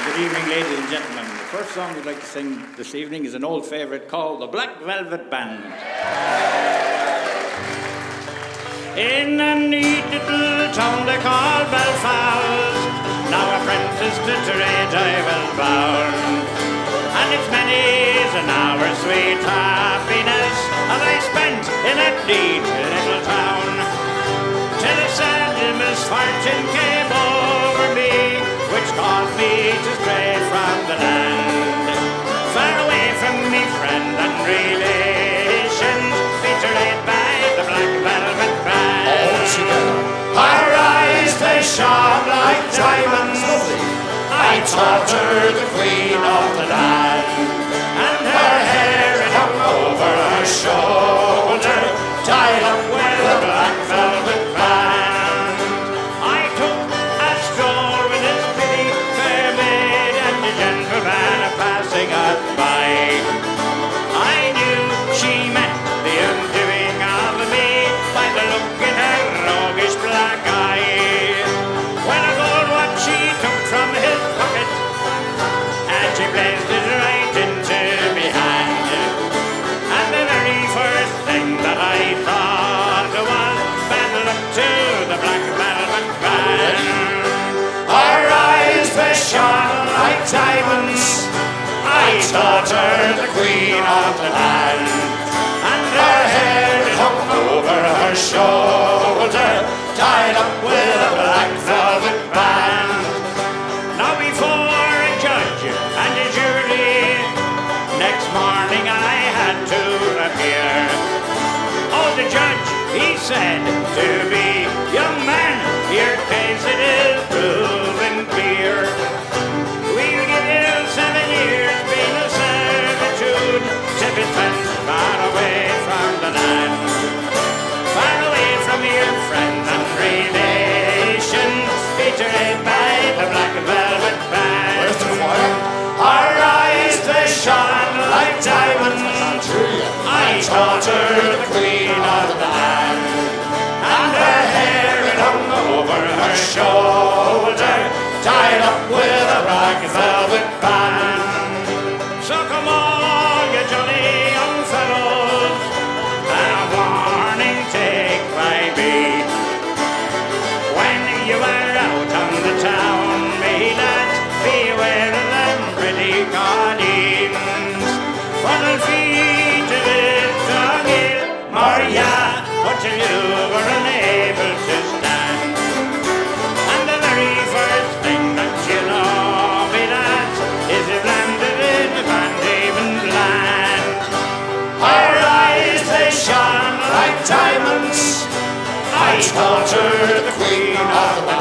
Good evening, ladies and gentlemen. The first song we'd like to sing this evening is an old favourite called The Black Velvet Band. In a neat little town they call Belfast, now apprenticed to trade I will bound. And it's many's an hour sweet happiness that I spent in a neat little town, till a sad misfortune came over me, which caused me to stray from the land, far away from me friend and relations, betrayed by the Black Velvet Band. All together. Her eyes they shone like diamonds, I taught her the queen of the land, and her hair it hung over her shoulder, tied up with a black velvet band. I took a stroll with this pretty fair maid, and the gentleman passing us by, I knew she meant the undoing of me by the look in her roguish black eye. When a gold watch she took from his pocket, and she placed it right into me hand, and the very first thing that I thought was bad luck to the Black Velvet Band. Her eyes they shone like diamonds, I taught her the queen of the land, and her hair it hung over her shoulder, tied up with a black velvet band. Now before a judge and a jury, next morning I had to appear. Oh, the judge, he said to me, young man, your case it is proven clear. We'll give you 7 years penal servitude to be spent far away from the land, far away from your friends and relations, betrayed by the Black Velvet Band. Where's the choir? Her eyes they shone like diamonds, I taught her the queen of the land, and her hair it hung over her shoulder, tied up with a black velvet band. So come on, you jolly young fellows, and a warning take by me. When you are out on the town, me lads, beware of them pretty colleens, for they'll feed to this tongue ill, Maria, until you were unable to stand. And the very first thing that you know, me lads, is you've landed in a Van Diemen's land. Her eyes they shone like diamonds, I taught her the queen of the